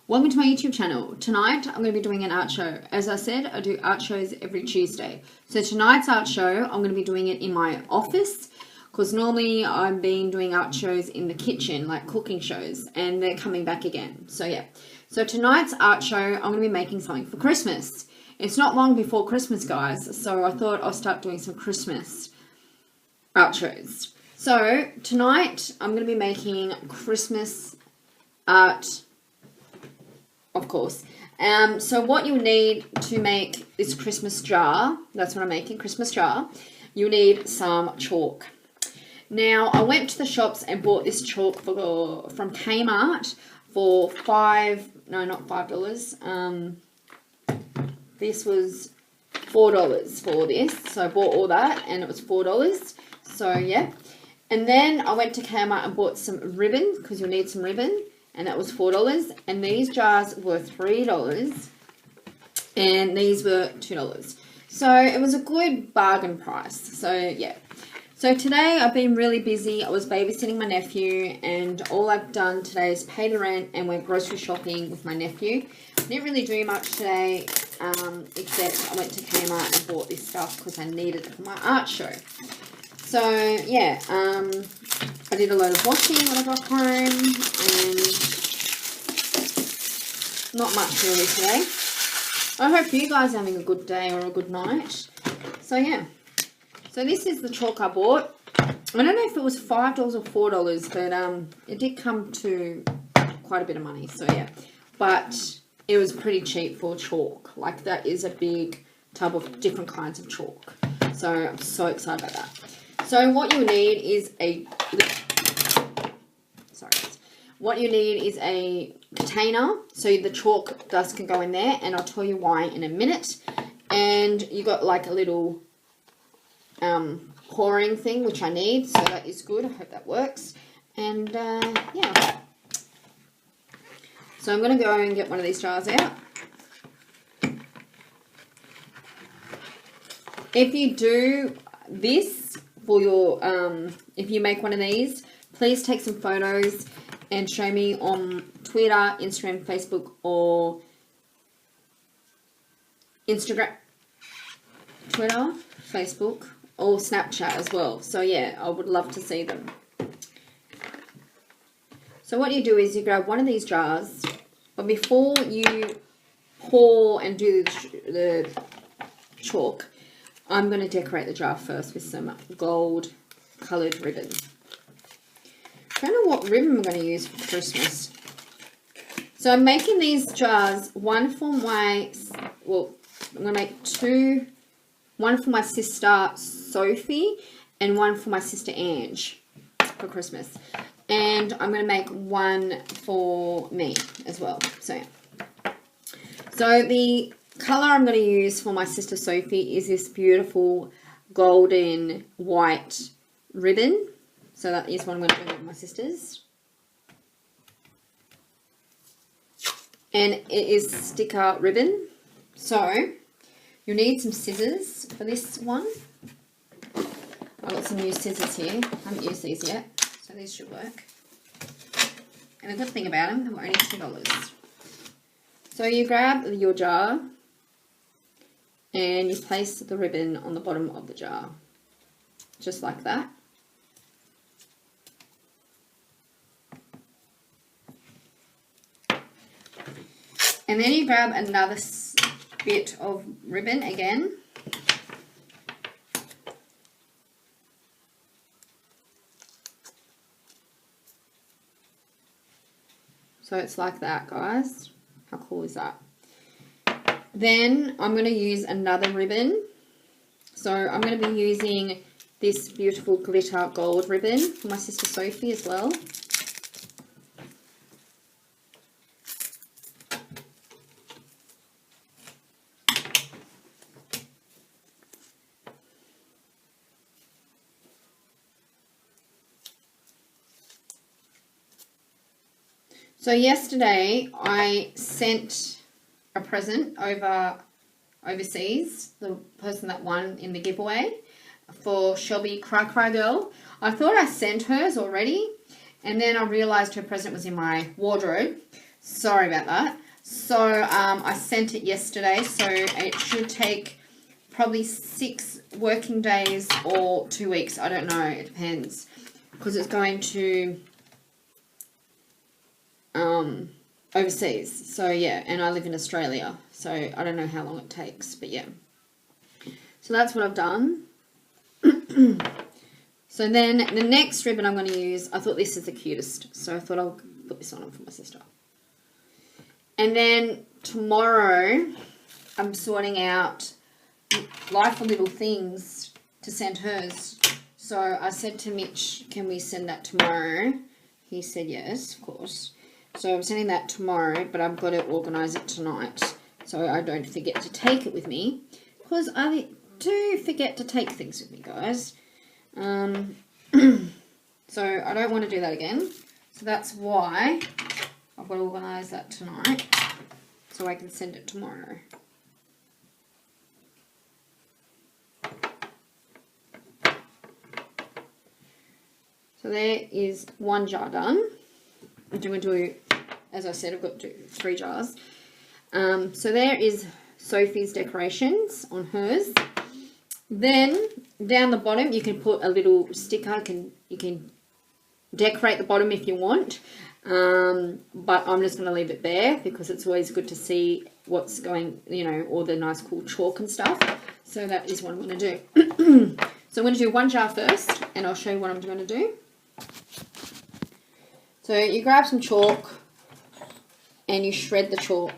Welcome to my YouTube channel. Tonight I'm going to be doing an art show. As I said, I do art shows every Tuesday. So tonight's art show, I'm going to be doing it in my office because normally I've been doing art shows in the kitchen, like cooking shows, and they're coming back again. So yeah. So tonight's art show, I'm going to be making something for Christmas. It's not long before Christmas, guys, so I thought I'll start doing some Christmas art shows. So tonight I'm going to be making Christmas art, of course. So what you'll need to make this Christmas jar, that's what I'm making, Christmas jar, you need some chalk. Now, I went to the shops and bought this chalk from Kmart for $5. This was $4 for this. So I bought all that and it was $4. So yeah. And then I went to Kmart and bought some ribbon because you'll need some ribbon. And that was $4. And these jars were $3. And these were $2. So it was a good bargain price. So yeah. So today I've been really busy. I was babysitting my nephew. And all I've done today is pay the rent and went grocery shopping with my nephew. I didn't really do much today. Except I went to Kmart and bought this stuff because I needed it for my art show. So yeah. I did a load of washing when I got home, and not much really today. I hope you guys are having a good day or a good night. So yeah, so this is the chalk I bought. I don't know if it was $5 or $4, but it did come to quite a bit of money. So yeah, but it was pretty cheap for chalk. Like that is a big tub of different kinds of chalk. So I'm so excited about that. So what you need is a container so the chalk dust can go in there, and I'll tell you why in a minute. And you got like a little pouring thing which I need, so that is good. I hope that works. And yeah, so I'm going to go and get one of these jars out. If you do this for your if you make one of these, please take some photos and show me on Twitter, Instagram, Facebook, or Instagram, Twitter, Facebook, or Snapchat as well. So yeah, I would love to see them. So what you do is you grab one of these jars, but before you pour and do the chalk, I'm going to decorate the jar first with some gold coloured ribbon. I don't know what ribbon I'm going to use for Christmas. So I'm making these jars, one for my, well, I'm going to make two, one for my sister Sophie and one for my sister Ange for Christmas. And I'm going to make one for me as well. So yeah. So the colour I'm going to use for my sister Sophie is this beautiful golden white ribbon. So that is what I'm going to do with my sisters. And it is sticker ribbon. So you need some scissors for this one. I've got some new scissors here. I haven't used these yet, so these should work. And the good thing about them, they're only $2. So you grab your jar and you place the ribbon on the bottom of the jar, just like that. And then you grab another bit of ribbon again. So it's like that, guys. How cool is that? Then I'm going to use another ribbon. So I'm going to be using this beautiful glitter gold ribbon for my sister Sophie as well. So yesterday I sent a present overseas, the person that won in the giveaway, for Shelby Cry Girl. I thought I sent hers already, and then I realised her present was in my wardrobe. Sorry about that. So I sent it yesterday, so it should take probably 6 working days or 2 weeks. I don't know. It depends, because it's going to overseas. So yeah, and I live in Australia, so I don't know how long it takes, but yeah. So that's what I've done. So then the next ribbon I'm going to use, I thought this is the cutest, so I thought I'll put this on for my sister. And then tomorrow I'm sorting out Life of Little Things to send hers. So I said to Mitch, can we send that tomorrow? He said yes, of course. So I'm sending that tomorrow, but I've got to organise it tonight so I don't forget to take it with me, because I do forget to take things with me, guys. So I don't want to do that again. So that's why I've got to organise that tonight so I can send it tomorrow. So there is one jar done. I'm going to do, as I said, I've got to do 3 jars. So there is Sophie's decorations on hers. Then down the bottom you can put a little sticker. You can decorate the bottom if you want, but I'm just going to leave it bare because it's always good to see what's going, you know, all the nice cool chalk and stuff. So that is what I'm going to do. So I'm going to do 1 jar first, and I'll show you what I'm going to do. So you grab some chalk and you shred the chalk.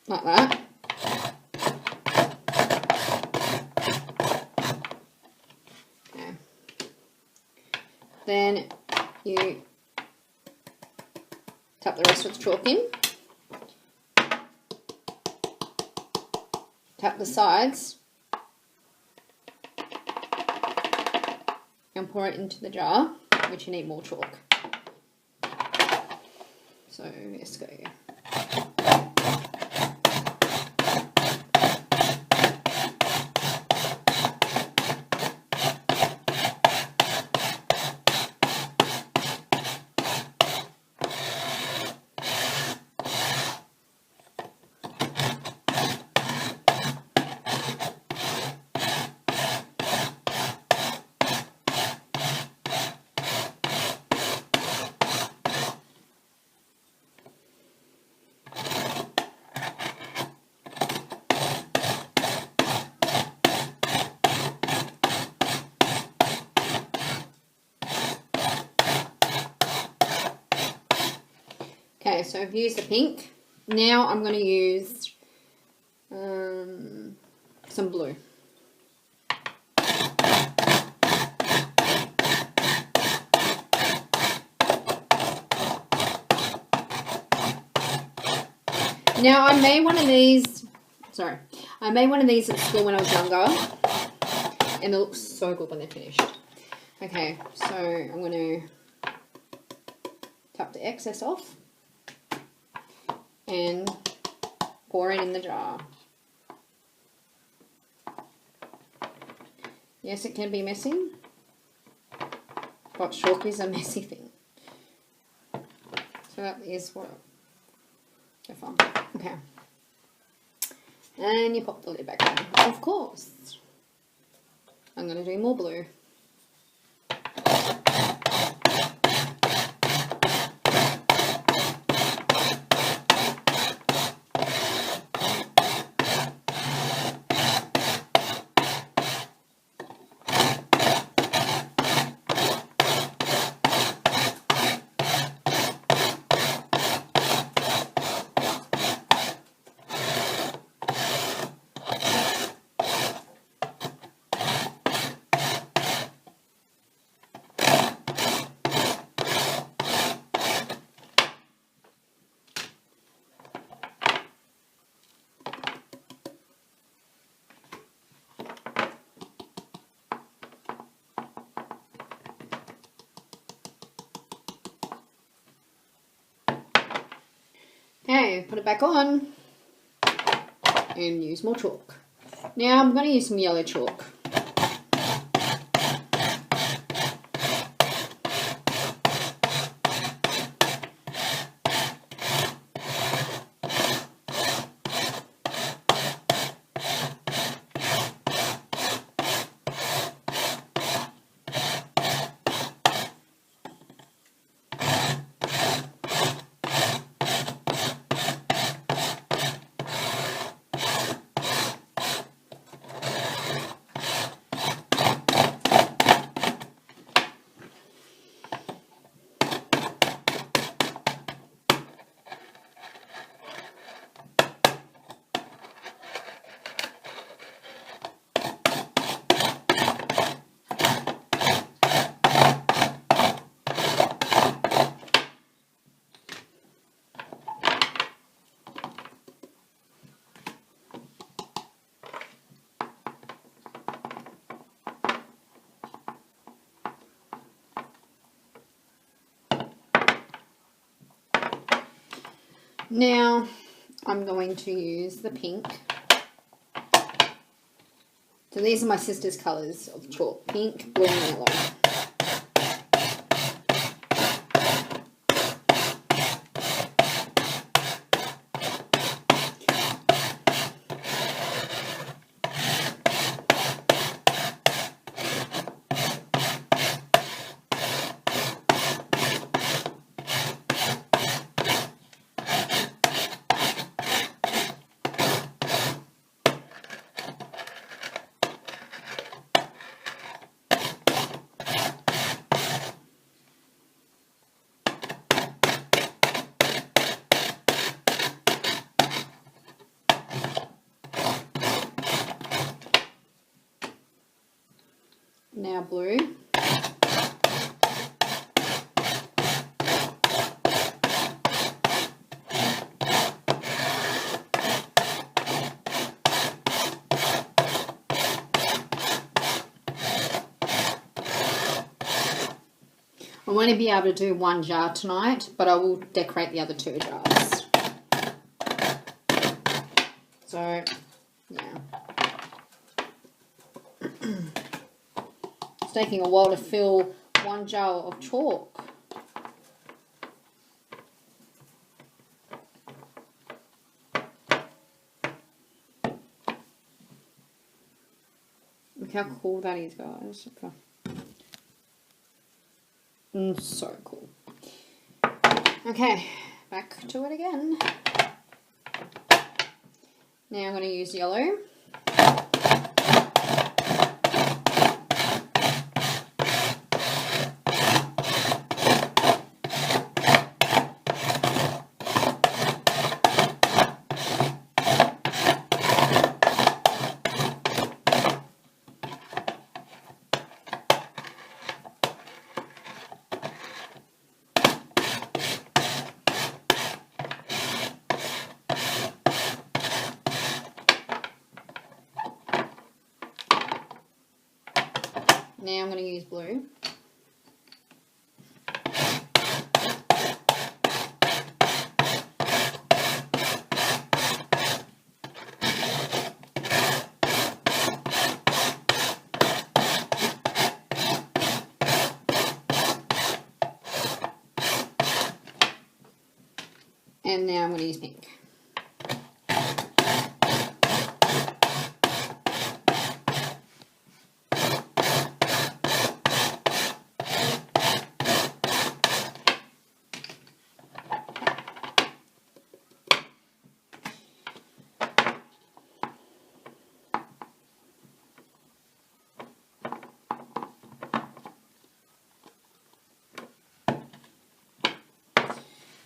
Like that. Okay. Then you tap the rest of the chalk in. Tap the sides. And pour it into the jar, which you need more chalk. So let's go. Okay, so I've used the pink. Now I'm going to use some blue. Now I made one of these, I made one of these at school when I was younger, and it looks so good when they're finished. Okay, so I'm going to tap the excess off and pour it in the jar. Yes, it can be messy, but chalk is a messy thing. So that is what so far. Okay. And you pop the lid back on. Of course. I'm going to do more blue. Okay, put it back on and use more chalk. Now I'm going to use some yellow chalk. Now I'm going to use the pink. So these are my sister's colours of chalk: pink, blue and yellow. Now blue. I want to be able to do one jar tonight, but I will decorate the other 2 jars. So, yeah. It's taking a while to fill 1 jar of chalk. Look how cool that is, guys. Okay. So cool. Okay, back to it again. Now I'm going to use yellow. Now I'm going to use blue. And now I'm going to use pink.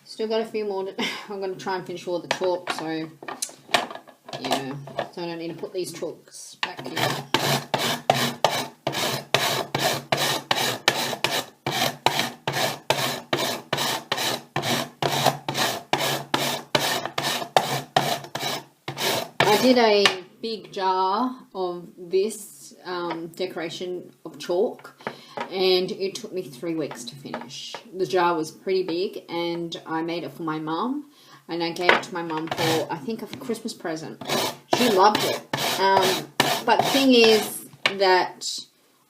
Still got a few more. I'm going to try and finish all the chalk, so yeah, so I don't need to put these chalks back here. I did a big jar of this decoration of chalk, and it took me 3 weeks to finish. The jar was pretty big, and I made it for my mum. and I gave it to my mum for, I think, a Christmas present. She loved it. But the thing is that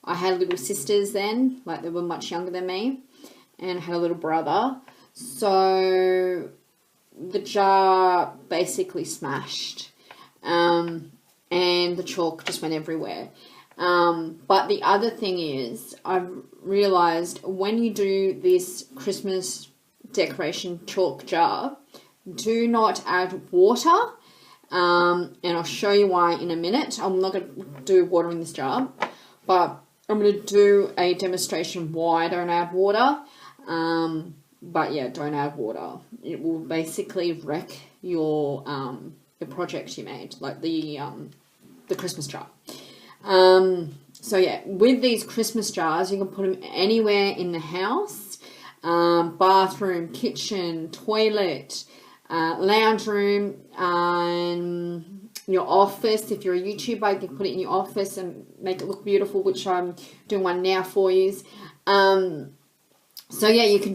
I had little sisters then, like they were much younger than me, and I had a little brother. So the jar basically smashed, and the chalk just went everywhere. But the other thing is, I've realised when you do this Christmas decoration chalk jar, do not add water, and I'll show you why in a minute. I'm not going to do water in this jar, but I'm going to do a demonstration why I don't add water. But yeah, don't add water. It will basically wreck your the project you made, like the Christmas jar. So yeah, with these Christmas jars, you can put them anywhere in the house, bathroom, kitchen, toilet, lounge room, your office. If you're a YouTuber, you can put it in your office and make it look beautiful, which I'm doing one now for you. So yeah, you can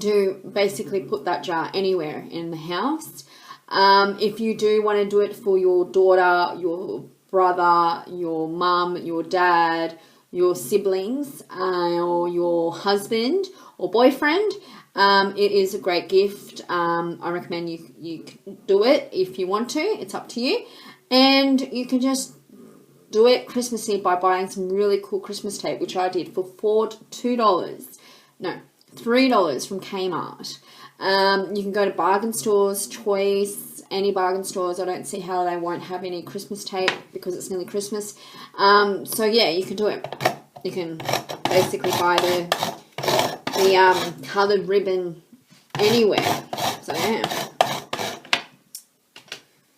basically put that jar anywhere in the house. If you do want to do it for your daughter, your brother, your mum, your dad, your siblings, or your husband or boyfriend, it is a great gift. I recommend you do it if you want to. It's up to you. And you can just do it Christmas Eve by buying some really cool Christmas tape, which I did for $3 from Kmart. You can go to bargain stores, Choice, any bargain stores. I don't see how they won't have any Christmas tape because it's nearly Christmas. So yeah, you can do it. You can basically buy the coloured ribbon anywhere. So yeah,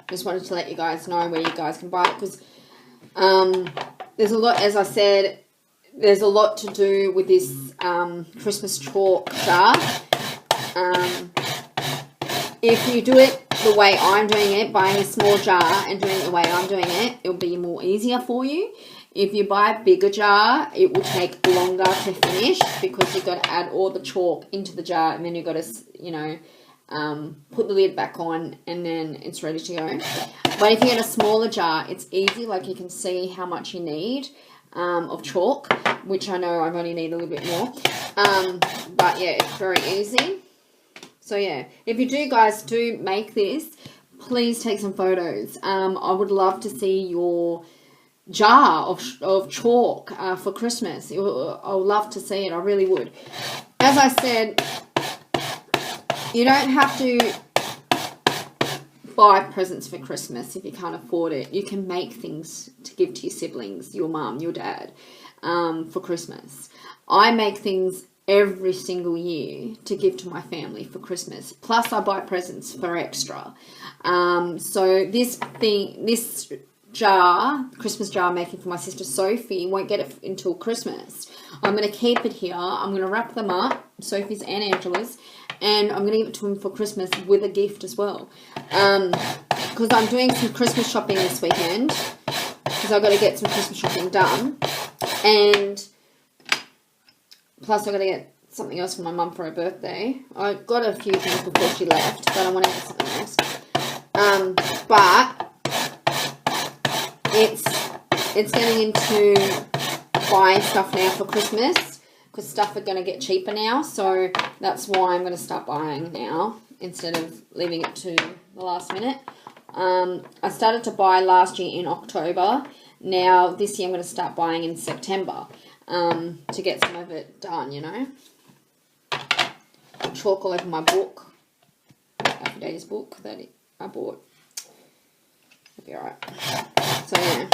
just wanted to let you guys know where you guys can buy it, because there's a lot, as I said, there's a lot to do with this Christmas chalk jar. If you do it the way I'm doing it, buying a small jar and doing it the way I'm doing it, it'll be more easier for you. If you buy a bigger jar, it will take longer to finish because you've got to add all the chalk into the jar, and then you've got to, put the lid back on, and then it's ready to go. But if you get a smaller jar, it's easy. Like, you can see how much you need of chalk, which I know I've only need a little bit more. But yeah, it's very easy. So yeah, if you guys do make this, please take some photos. I would love to see your jar of chalk for Christmas. I would love to see it. I really would. As I said, you don't have to buy presents for Christmas if you can't afford it. You can make things to give to your siblings, your mum, your dad, for Christmas. I make things every single year to give to my family for Christmas. Plus, I buy presents for extra. So this jar, Christmas jar I'm making for my sister Sophie, won't get it until Christmas. I'm going to keep it here. I'm going to wrap them up, Sophie's and Angela's, and I'm going to give it to them for Christmas with a gift as well. Because I'm doing some Christmas shopping this weekend, because I've got to get some Christmas shopping done. And plus, I've got to get something else for my mum for her birthday. I got a few things before she left, but I want to get something else. But it's getting into buying stuff now for Christmas, because stuff are going to get cheaper now. So that's why I'm going to start buying now instead of leaving it to the last minute. I started to buy last year in October. Now this year I'm going to start buying in September. To get some of it done, Chalk all over my book, Aphrodite's book that I bought. It'll be alright. So yeah.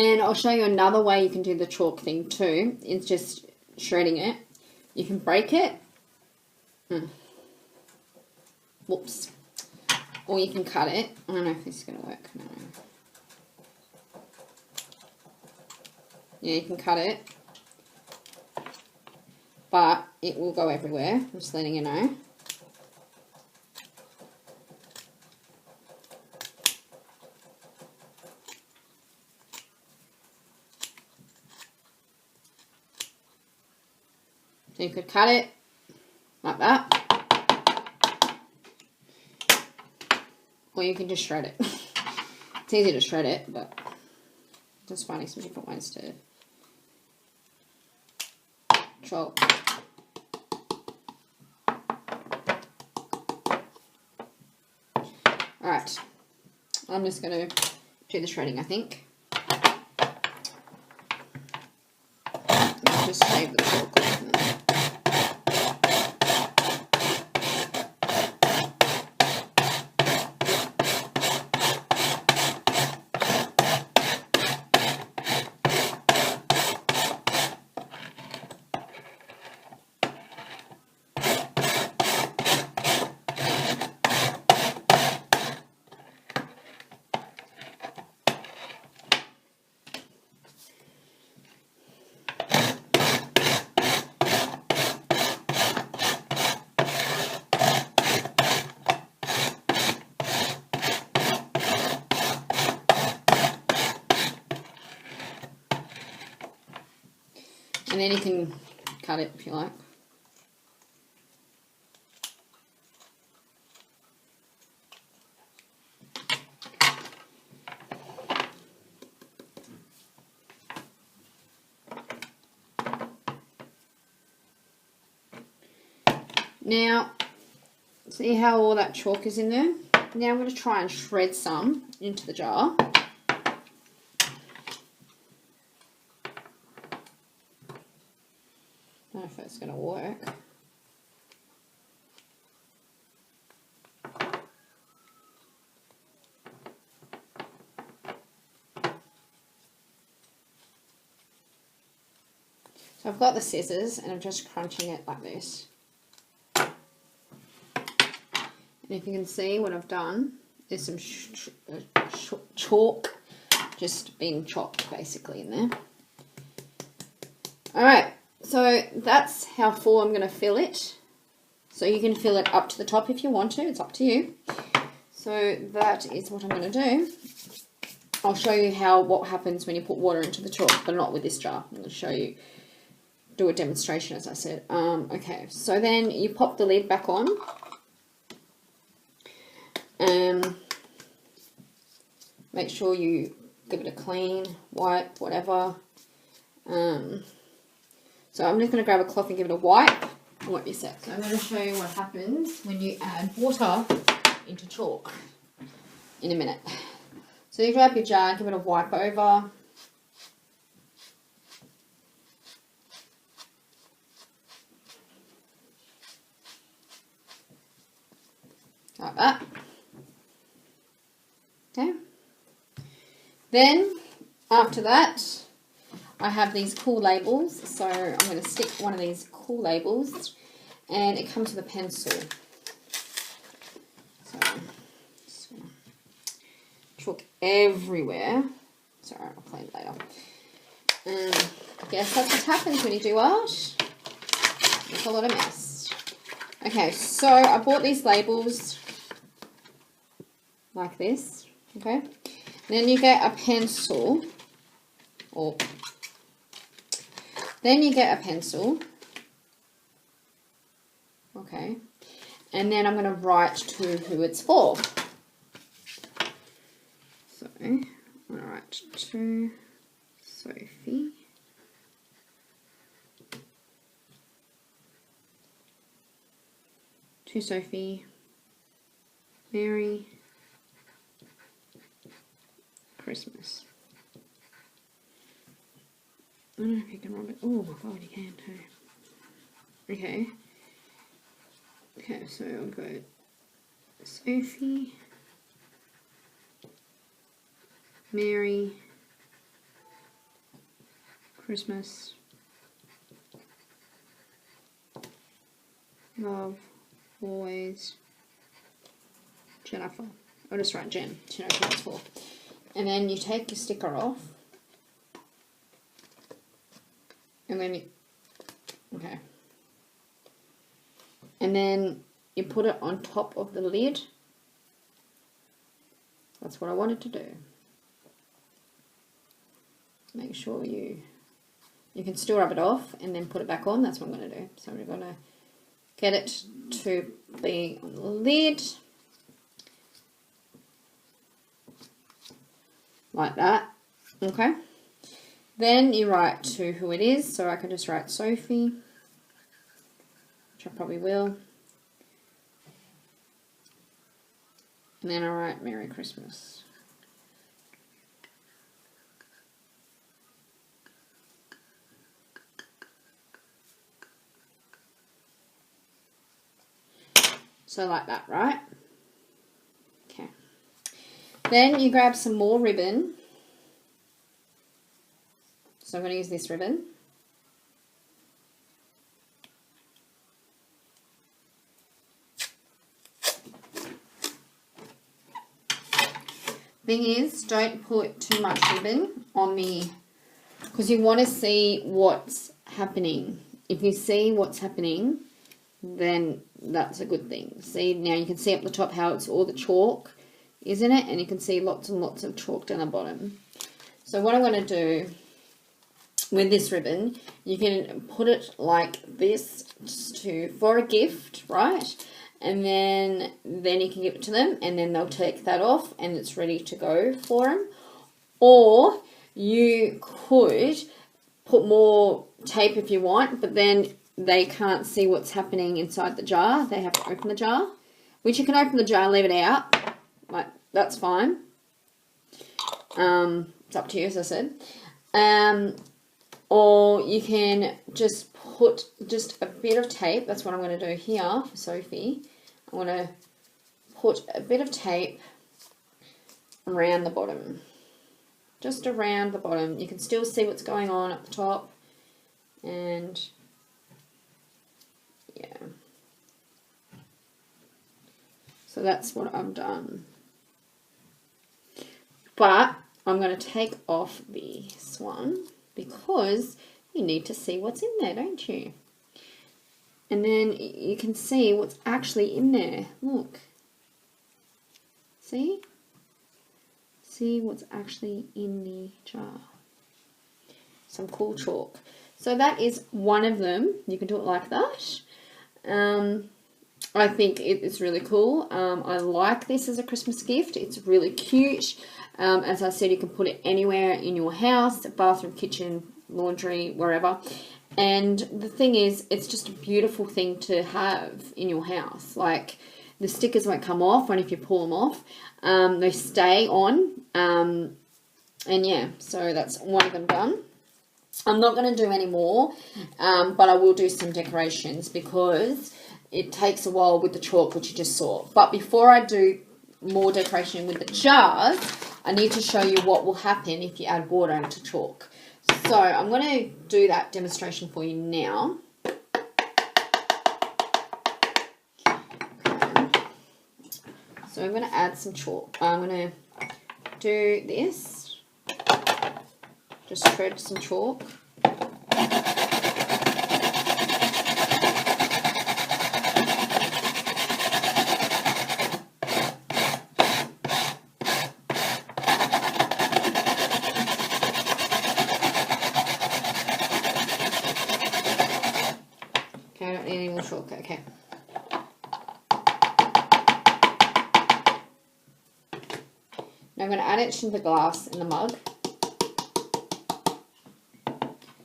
And I'll show you another way you can do the chalk thing too. It's just shredding it. You can break it. Whoops. Or you can cut it. I don't know if this is going to work. No. Yeah, you can cut it. But it will go everywhere. I'm just letting you know. So you could cut it like that. Or you can just shred it. It's easy to shred it, but just finding some different ways to chalk. Alright, I'm just going to do the shredding, I think. Just save the chalk. And then you can cut it if you like. Now, see how all that chalk is in there? Now I'm going to try and shred some into the jar. I don't know if it's going to work. So I've got the scissors and I'm just crunching it like this. And if you can see what I've done, there's some chalk just being chopped basically in there. Alright. So that's how full I'm going to fill it. So you can fill it up to the top if you want to. It's up to you. So that is what I'm going to do. I'll show you what happens when you put water into the chalk, but not with this jar. I'm going to show you, do a demonstration as I said. Okay, so then you pop the lid back on. Make sure you give it a clean, wipe, whatever. So I'm just going to grab a cloth and give it a wipe. What you said. So I'm going to show you what happens when you add water into chalk in a minute. So you grab your jar, give it a wipe over. Like that. Okay. Then, after that, I have these cool labels. So I'm going to stick one of these cool labels, and it comes with a pencil. So, just going to chalk everywhere. Sorry, I'll clean it later. Guess that's what happens when you do art. It's a lot of mess. Okay, so I bought these labels like this. Okay. Then you get a pencil, okay, and then I'm going to write to who it's for. So I'm going to write to Sophie. To Sophie, Merry Christmas. I don't know if you can rub it. Oh my god, you can too. Okay. Okay, so I'll go Sophie, Merry Christmas. Love, always, Jennifer. I'll just write Jen. She knows what it's for. And then you take your sticker off. And then you... Okay. And then you put it on top of the lid. That's what I wanted to do. Make sure you can still rub it off and then put it back on. That's what I'm going to do. So we're going to get it to be on the lid. Like that. Okay. Then you write to who it is. So I can just write Sophie, which I probably will. And then I write Merry Christmas. So like that, right? Okay. Then you grab some more ribbon. So I'm going to use this ribbon. Thing is, don't put too much ribbon on the, because you want to see what's happening. If you see what's happening, then that's a good thing. See, now you can see up the top how it's all the chalk, isn't it? And you can see lots and lots of chalk down the bottom. So what I'm going to do with this ribbon, you can put it like this for a gift, right? And then you can give it to them, and then they'll take that off and it's ready to go for them. Or you could put more tape if you want, but then they can't see what's happening inside the jar. They have to open the jar, which you can open the jar and leave it out. Like, that's fine. It's up to you, as I said. Or you can just put just a bit of tape. That's what I'm going to do here for Sophie. I'm going to put a bit of tape around the bottom. Just around the bottom. You can still see what's going on at the top. And yeah. So that's what I've done. But I'm going to take off this one because you need to see what's in there, don't you? And then you can see what's actually in there. Look. See? See what's actually in the jar. Some cool chalk. So that is one of them. You can do it like that. I think it's really cool. I like this as a Christmas gift. It's really cute. As I said, you can put it anywhere in your house, bathroom, kitchen, laundry, wherever. And the thing is, it's just a beautiful thing to have in your house. Like, the stickers won't come off, and if you pull them off, they stay on. And yeah, so that's one of them done. I'm not going to do any more, but I will do some decorations because it takes a while with the chalk, which you just saw. But before I do more decoration with the jars, I need to show you what will happen if you add water into chalk. So I'm going to do that demonstration for you now. Okay. So I'm going to add some chalk. I'm going to do this. Just shred some chalk. Okay. Now I'm going to add it to the glass in the mug.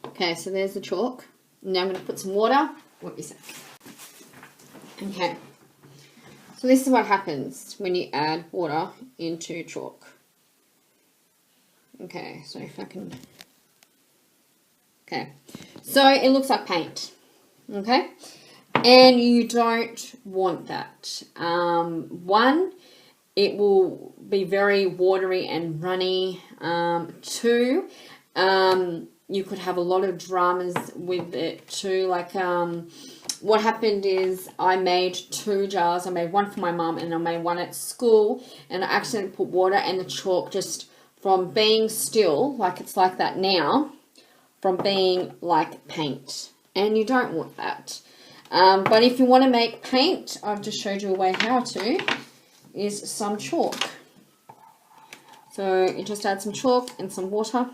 Okay, so there's the chalk. Now I'm going to put some water. What is it? Okay. So this is what happens when you add water into chalk. Okay, so if I can... Okay. So it looks like paint. Okay. And you don't want that. One, it will be very watery and runny. Two, you could have a lot of dramas with it too. Like, what happened is I made 2 jars. I made one for my mum and I made one at school, and I accidentally put water and the chalk just from being still, like it's like that now, from being like paint. And you don't want that. But if you want to make paint, I've just showed you a way how to, is some chalk. So you just add some chalk and some water,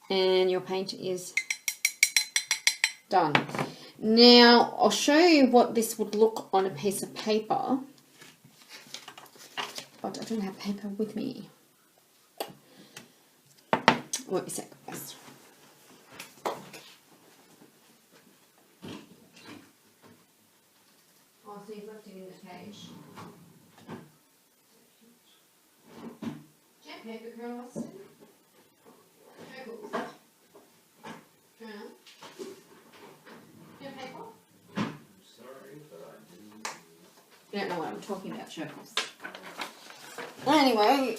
and your paint is done. Now, I'll show you what this would look on a piece of paper, but I don't have paper with me. Wait a sec, guys. Oh, so you've left it in the cage. Jet paper, Colonel Austin. Circles. Colonel. Jet paper. Sorry, but I didn't. You don't know what I'm talking about, circles. Anyway,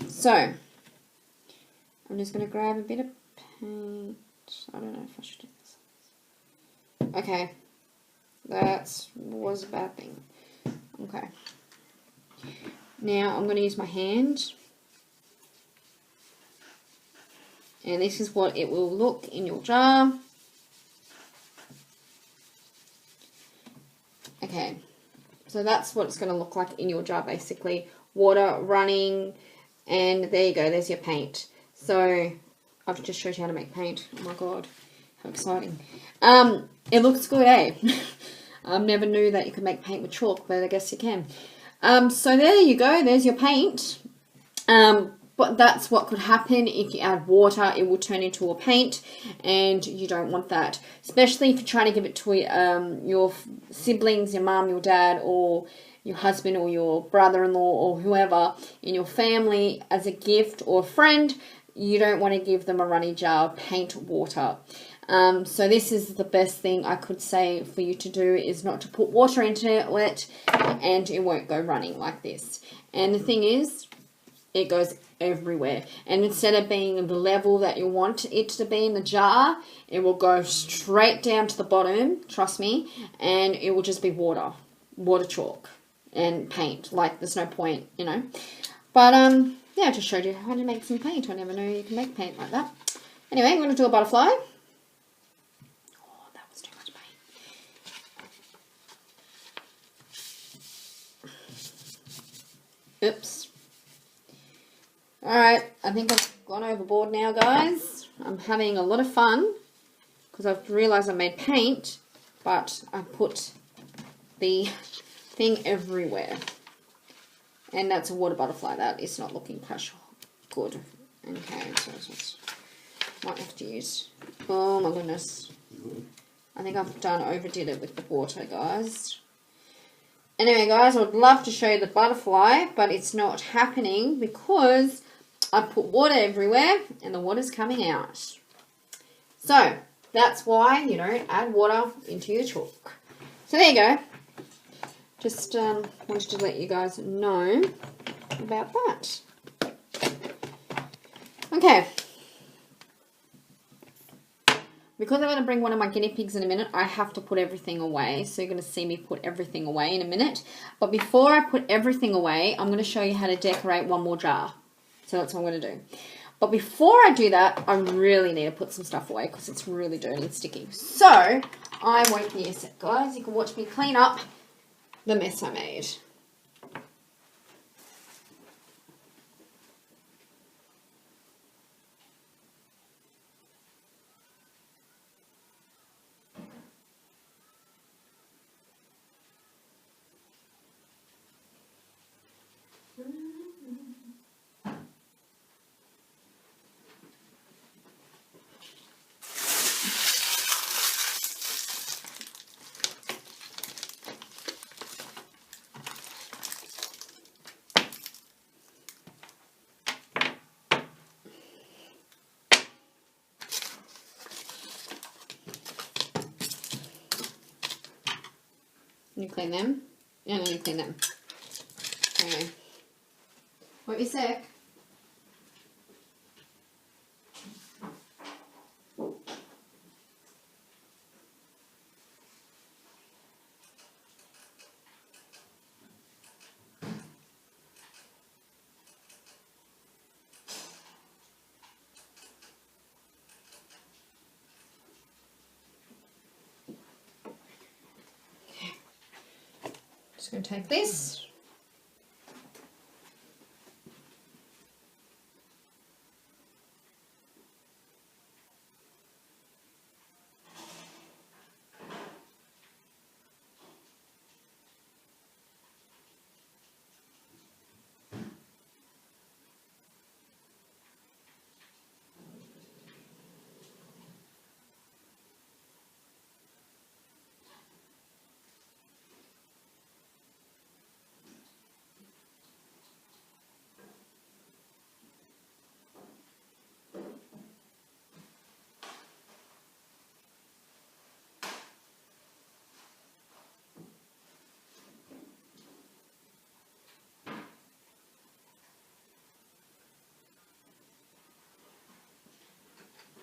so I'm just going to grab a bit of paint. I don't know if I should do this. Okay. That was a bad thing. Okay. Now I'm going to use my hand. And this is what it will look in your jar. Okay. So that's what it's going to look like in your jar, basically. Water running. And there you go. There's your paint. So I've just showed you how to make paint. Oh my god. How exciting. It looks good, eh? I never knew that you could make paint with chalk, but I guess you can. So there you go. There's your paint. But that's what could happen if you add water. It will turn into a paint, and you don't want that. Especially if you're trying to give it to your siblings, your mum, your dad, or your husband, or your brother-in-law, or whoever in your family as a gift or a friend. You don't want to give them a runny jar of paint water. So this is the best thing I could say for you to do, is not to put water into it, and it won't go running like this. And the thing is, it goes everywhere. And instead of being the level that you want it to be in the jar, it will go straight down to the bottom, trust me, and it will just be water chalk and paint. Like, there's no point, you know. But yeah, I just showed you how to make some paint. I never knew you can make paint like that. Anyway, I'm going to do a butterfly. Oops. Alright, I think I've gone overboard now, guys. I'm having a lot of fun because I've realised I made paint, but I put the thing everywhere. And that's a water butterfly. That is not looking quite good. Okay, so I just might have to use... Oh my goodness. I think I've overdid it with the water, guys. Anyway, guys, I would love to show you the butterfly, but it's not happening because I put water everywhere and the water's coming out. So, that's why you don't add water into your chalk. So, there you go. Just wanted to let you guys know about that. Okay. Because I'm going to bring one of my guinea pigs in a minute, I have to put everything away. So you're going to see me put everything away in a minute. But before I put everything away, I'm going to show you how to decorate one more jar. So that's what I'm going to do. But before I do that, I really need to put some stuff away because it's really dirty and sticky. So I won't be a sec, guys. You can watch me clean up the mess I made. You clean them, and then you clean them. Okay. Won't be sick. Just going to take this.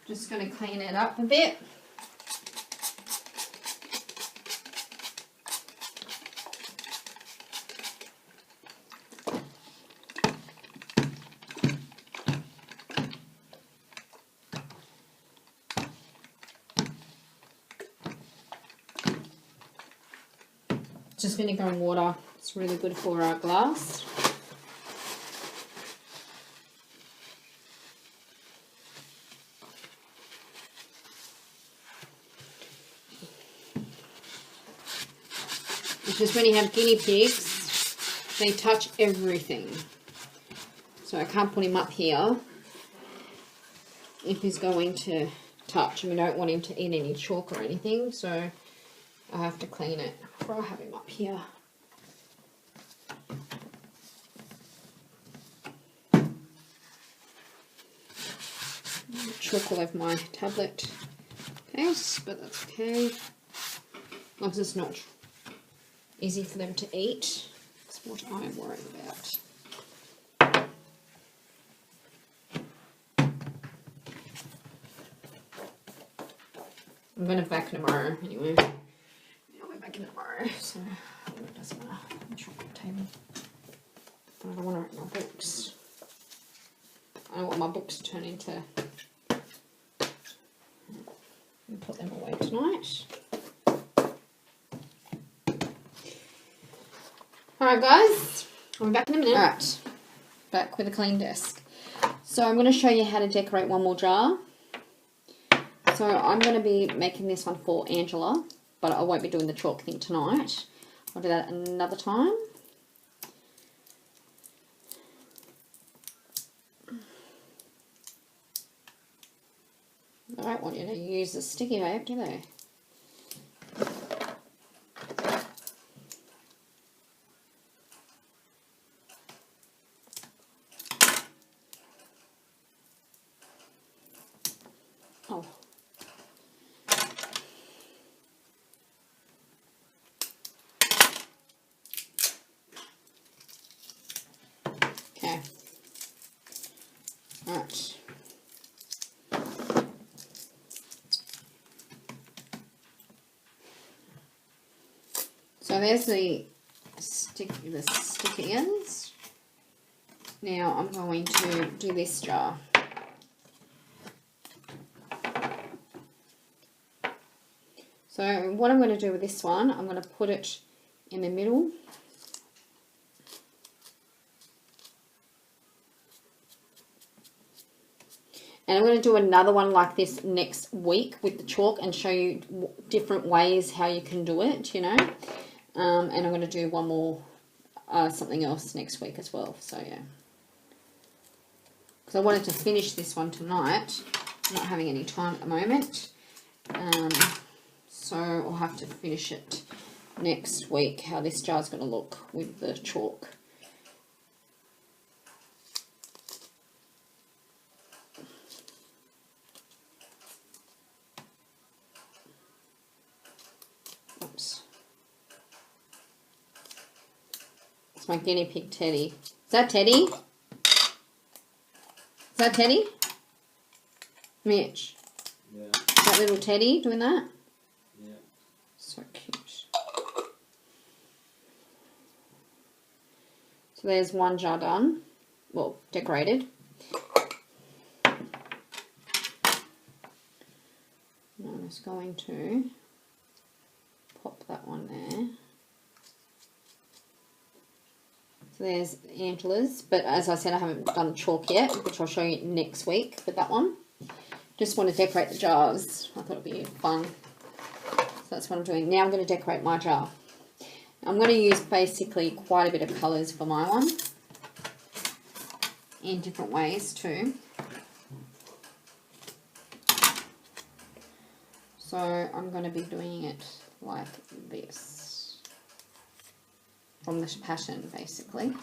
Just going to clean it up a bit. Just vinegar and water. It's really good for our glass. It's just when you have guinea pigs, they touch everything. So I can't put him up here if he's going to touch, and we don't want him to eat any chalk or anything, so I have to clean it before I have him up here. Chalk all over my tablet case, but that's okay. As long as it's not easy for them to eat. That's what I'm worried about. I'm going to back tomorrow anyway. I'll be back in tomorrow, so it doesn't matter. I'm chocolate table. But I don't want to write my books. I don't want my books to turn into. I'll put them away tonight. Alright guys, I'm back in a minute. Alright, back with a clean desk. So I'm going to show you how to decorate one more jar. So I'm going to be making this one for Angela, but I won't be doing the chalk thing tonight. I'll do that another time. I don't want you to use the sticky tape, do they? Oh. Okay. Right. So there's the sticky ends. Now I'm going to do this jar. So what I'm going to do with this one, I'm going to put it in the middle. And I'm going to do another one like this next week with the chalk and show you different ways how you can do it, you know. And I'm going to do one more, something else next week as well. So, yeah. Because I wanted to finish this one tonight. I'm not having any time at the moment. So I'll have to finish it next week, how this jar's going to look with the chalk. Oops. It's my guinea pig Teddy. Is that Teddy? Is that Teddy? Mitch? Yeah. That little Teddy doing that? Yeah. So cute. So there's one jar done. Well, decorated. Now I'm just going to pop that one there. So there's Angela's, but as I said, I haven't done the chalk yet, which I'll show you next week with that one. Just want to decorate the jars. I thought it'd be fun. So that's what I'm doing. Now I'm going to decorate my jar. I'm going to use basically quite a bit of colours for my one. In different ways too. So I'm going to be doing it like this. From the passion, basically.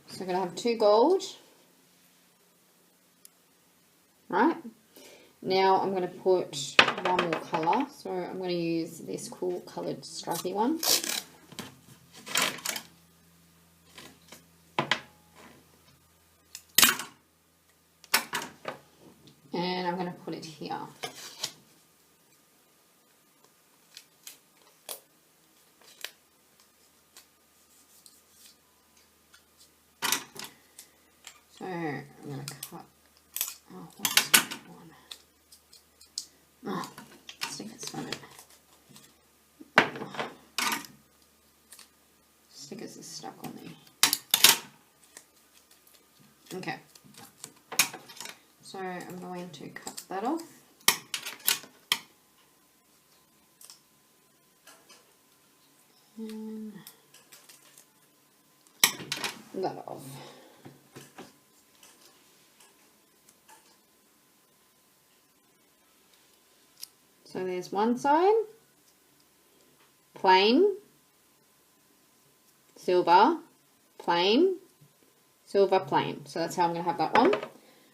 So I'm going to have 2 gold. Right. Now I'm going to put one more colour. So I'm going to use this cool coloured stripy one. And I'm going to put it here. So I'm going to cut, oh, what's that one? Oh, stickers on it. Oh. Stickers are stuck on there. Okay. So I'm going to cut that off. And that off. So there's one side, plain, silver, plain, silver, plain. So that's how I'm going to have that one.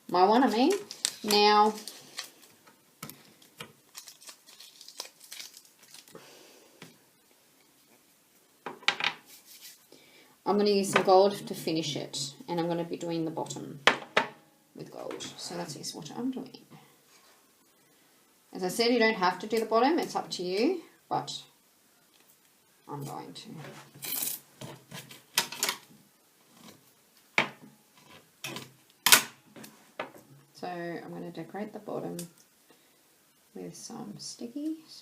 My one, I mean. Now, I'm going to use some gold to finish it. And I'm going to be doing the bottom with gold. So that is what I'm doing. As I said, you don't have to do the bottom, it's up to you, but I'm going to. So I'm going to decorate the bottom with some stickies.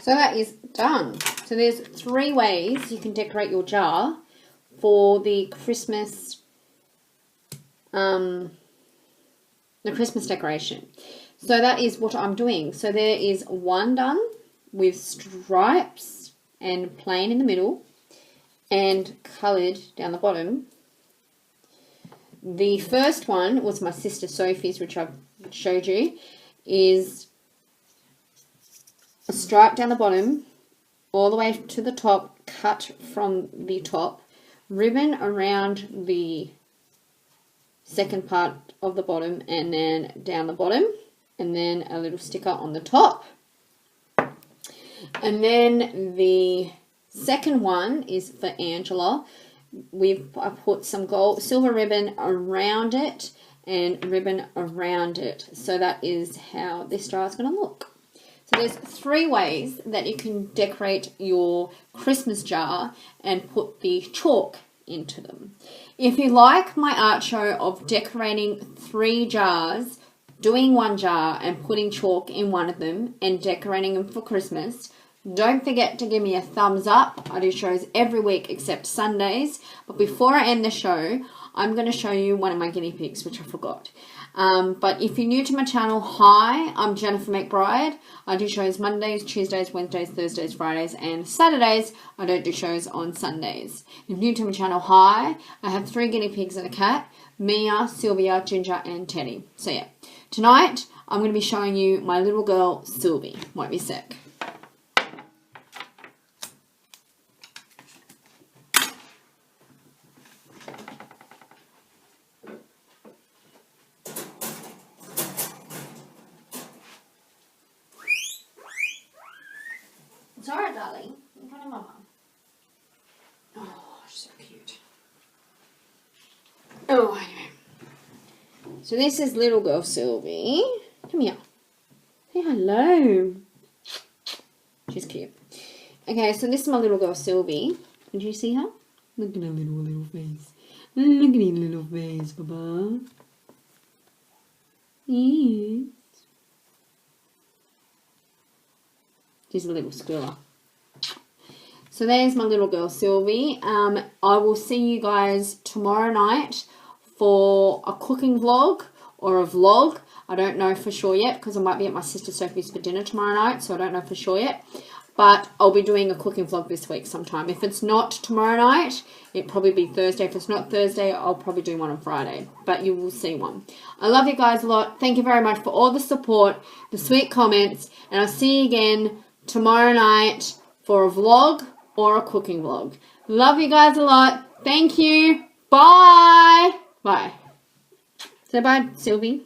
So that is done. So there's 3 ways you can decorate your jar for the Christmas decoration. So that is what I'm doing. So there is one done with stripes and plain in the middle and coloured down the bottom. The first one was my sister Sophie's, which I've showed you, is a stripe down the bottom, all the way to the top, cut from the top, ribbon around the second part of the bottom, and then down the bottom, and then a little sticker on the top. And then the second one is for Angela. I put some gold, silver ribbon around it and ribbon around it. So that is how this jar is going to look. So there's 3 ways that you can decorate your Christmas jar and put the chalk into them. If you like my art show of decorating 3 jars, doing 1 jar and putting chalk in one of them and decorating them for Christmas, don't forget to give me a thumbs up. I do shows every week except Sundays. But before I end the show, I'm going to show you one of my guinea pigs, which I forgot. But if you're new to my channel, hi, I'm Jennifer McBride. I do shows Mondays, Tuesdays, Wednesdays, Thursdays, Fridays, and Saturdays. I don't do shows on Sundays. If you're new to my channel, hi, I have 3 guinea pigs and a cat, Mia, Sylvia, Ginger, and Teddy. So yeah, tonight I'm going to be showing you my little girl, Sylvie. Won't be sick. It's alright, darling. In front of Mama. Oh, she's so cute. Oh, anyway. So this is little girl Sylvie. Come here. Say hello. She's cute. Okay, so this is my little girl Sylvie. Did you see her? Look at her little face. Look at her little face, Baba. Yes. She's a little squirrel. So there's my little girl Sylvie. I will see you guys tomorrow night for a cooking vlog or a vlog. I don't know for sure yet because I might be at my sister Sophie's for dinner tomorrow night, so I don't know for sure yet. But I'll be doing a cooking vlog this week sometime. If it's not tomorrow night, it'll probably be Thursday. If it's not Thursday, I'll probably do one on Friday. But you will see one. I love you guys a lot. Thank you very much for all the support, the sweet comments, and I'll see you again tomorrow night for a vlog or a cooking vlog. Love you guys a lot. Thank you. Bye. Bye. Say bye, Sylvie.